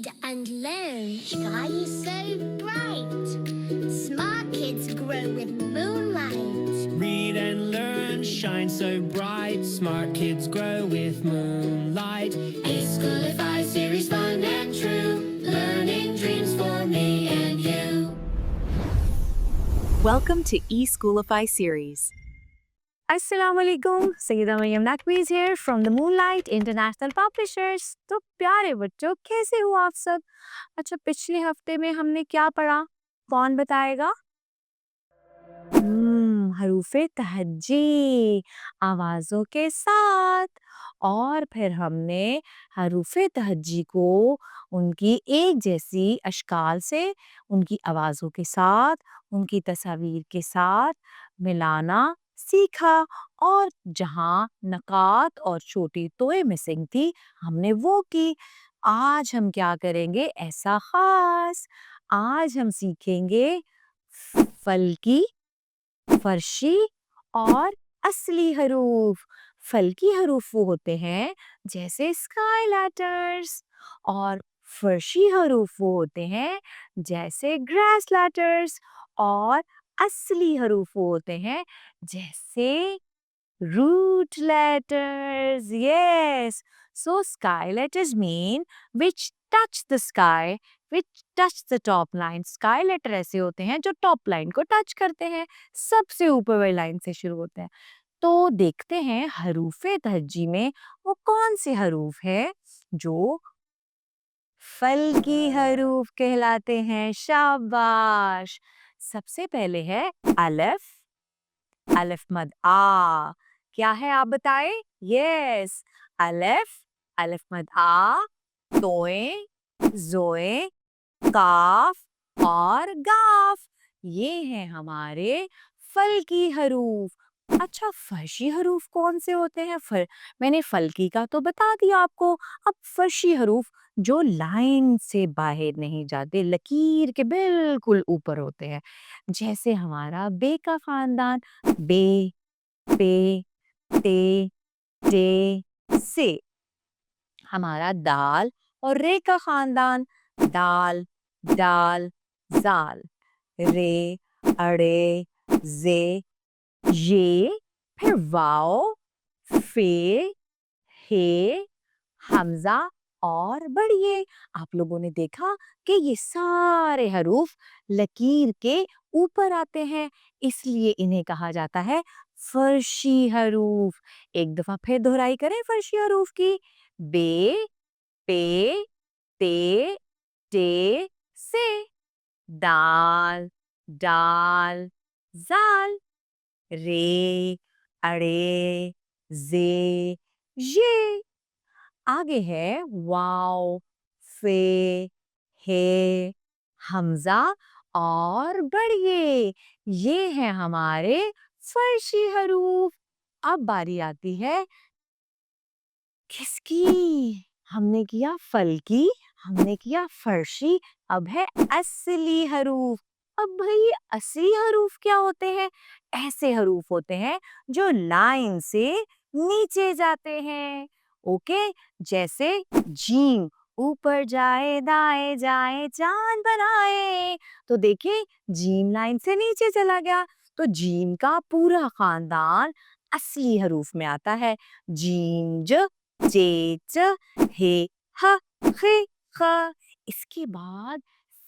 read and learn. Sky is so bright. Smart kids grow with moonlight. Read and learn, shine so bright. Smart kids grow with moonlight. E-Schoolify series, fun and true. Learning dreams for me and you. Welcome to E-Schoolify series. Assalamu alaikum, Sayyida Maryam Naqvi's here from the Moonlight International Publishers. तो प्यारे बच्चों, कैसे हो आप सब? अच्छा, पिछले हफ्ते में हमने क्या पढ़ा? कौन बताएगा? हरूफे तहज्जी, आवाज़ों के साथ। और फिर हमने हरूफे तहज्जी को उनकी एक जैसी अशकाल से, उनकी आवाज़ों के साथ, उनकी तस्वीर के साथ मिलाना सीखा। और जहाँ नकात और छोटी तोए मिसिंग थी, हमने वो की। आज हम क्या करेंगे ऐसा खास? आज हम सीखेंगे फल्की, फर्शी और असली हरूफ। फल्की हरूफ वो होते हैं जैसे स्काई लेटर्स, और फर्शी हरूफ वो होते हैं जैसे ग्रास लेटर्स, और असली हरूफ वो होते हैं जैसे root letters. Yes. So sky letters mean which touch the sky, which touch the top line. Sky letter ऐसे होते हैं जो top line को touch करते हैं, सबसे ऊपर वाली लाइन से शुरू होते हैं। तो देखते हैं हरूफे तहज्जी में वो कौन से हरूफ है जो फल्की हरूफ कहलाते हैं। शाबाश। सबसे पहले है अलिफ, अलिफ मद आ। क्या है आप बताएं? यस, अलिफ, अलिफ मद आ, तोए, जोए, काफ और गाफ, ये हैं हमारे फल्की हरूफ। अच्छा, फर्शी हरूफ कौन से होते हैं? मैंने फल्की का तो बता दिया आपको। अब फर्शी हरूफ जो लाइन से बाहर नहीं जाते, लकीर के बिल्कुल ऊपर होते हैं, जैसे हमारा बे का खानदान, बे, पे, ते, टे, से। हमारा दाल और रे का खानदान, दाल, डाल, जाल, रे, अड़े, जे, ये, फिर वाओ, फे, हे, हमजा और बढ़िए। आप लोगों ने देखा कि ये सारे हरूफ लकीर के ऊपर आते हैं, इसलिए इन्हें कहा जाता है फर्शी हरूफ। एक दफा फिर दोहराई करें फर्शी हरूफ की। बे, पे, ते, टे, से, दाल, डाल, जाल, रे, अड़े, जे, ये। आगे है वाओ, फे, हे, हमजा और बढ़िए। ये हैं हमारे फर्शी हरूफ। अब बारी आती है किसकी? हमने किया फल्की, हमने किया फर्शी, अब है असली हरूफ। अब भाई असली हरूफ क्या होते हैं? ऐसे हरूफ होते हैं जो लाइन से नीचे जाते हैं। ओके, जैसे जीम, ऊपर जाए दाएं जाए चांद बनाए। तो देखिए जीम लाइन से नीचे चला गया, तो जीम का पूरा खानदान असली हरूफ में आता है। जीम, ज, जे, च, हे, ह, खे, ख। इसके बाद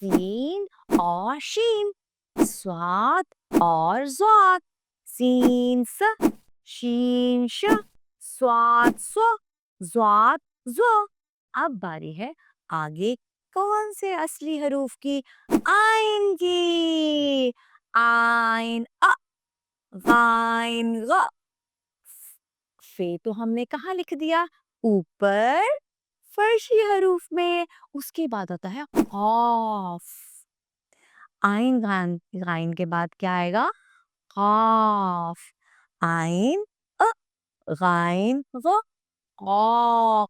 सीन और शीन, स्वाद और ज़्वाद, सीन स, शीन श, स्वाद स्व, ज़्वाद ज़्व। अब बारी है आगे कौन से असली हरूफ की? आइन की। आइन अ, गाइन ग। फे तो हमने कहाँ लिख दिया? ऊपर फर्शी हरूफ में। उसके बाद आता है खौफ। आइन गाइन, गाइन के बाद क्या आएगा? खौफ। आइन अ, गाइन ग, खौफ।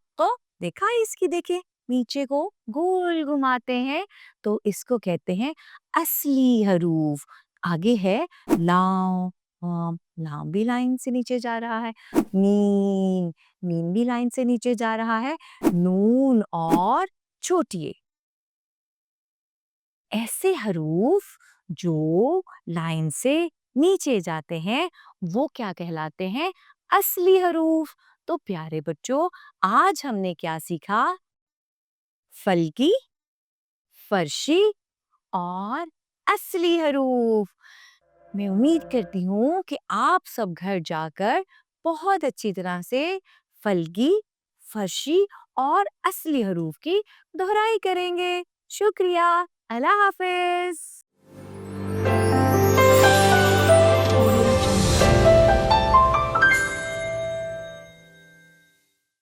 देखा इसकी, देखे नीचे को गोल घुमाते हैं, तो इसको कहते हैं असली हरूफ। आगे है लाम, लाम भी लाइन से नीचे जा रहा है। मीन, मीन भी लाइन से नीचे जा रहा है। नून और छोटी ए, ایسے حروف جو لائن سے نیچے جاتے ہیں وہ کیا کہلاتے ہیں؟ اصلی حروف. تو پیارے بچوں آج ہم نے کیا سیکھا؟ فلکی، فرشی اور اصلی حروف. میں امید کرتی ہوں کہ آپ سب گھر جا کر بہت اچھی طرح سے فلکی، فرشی اور اصلی حروف کی دہرائی کریں گے. شکریہ. اللہ حافظ.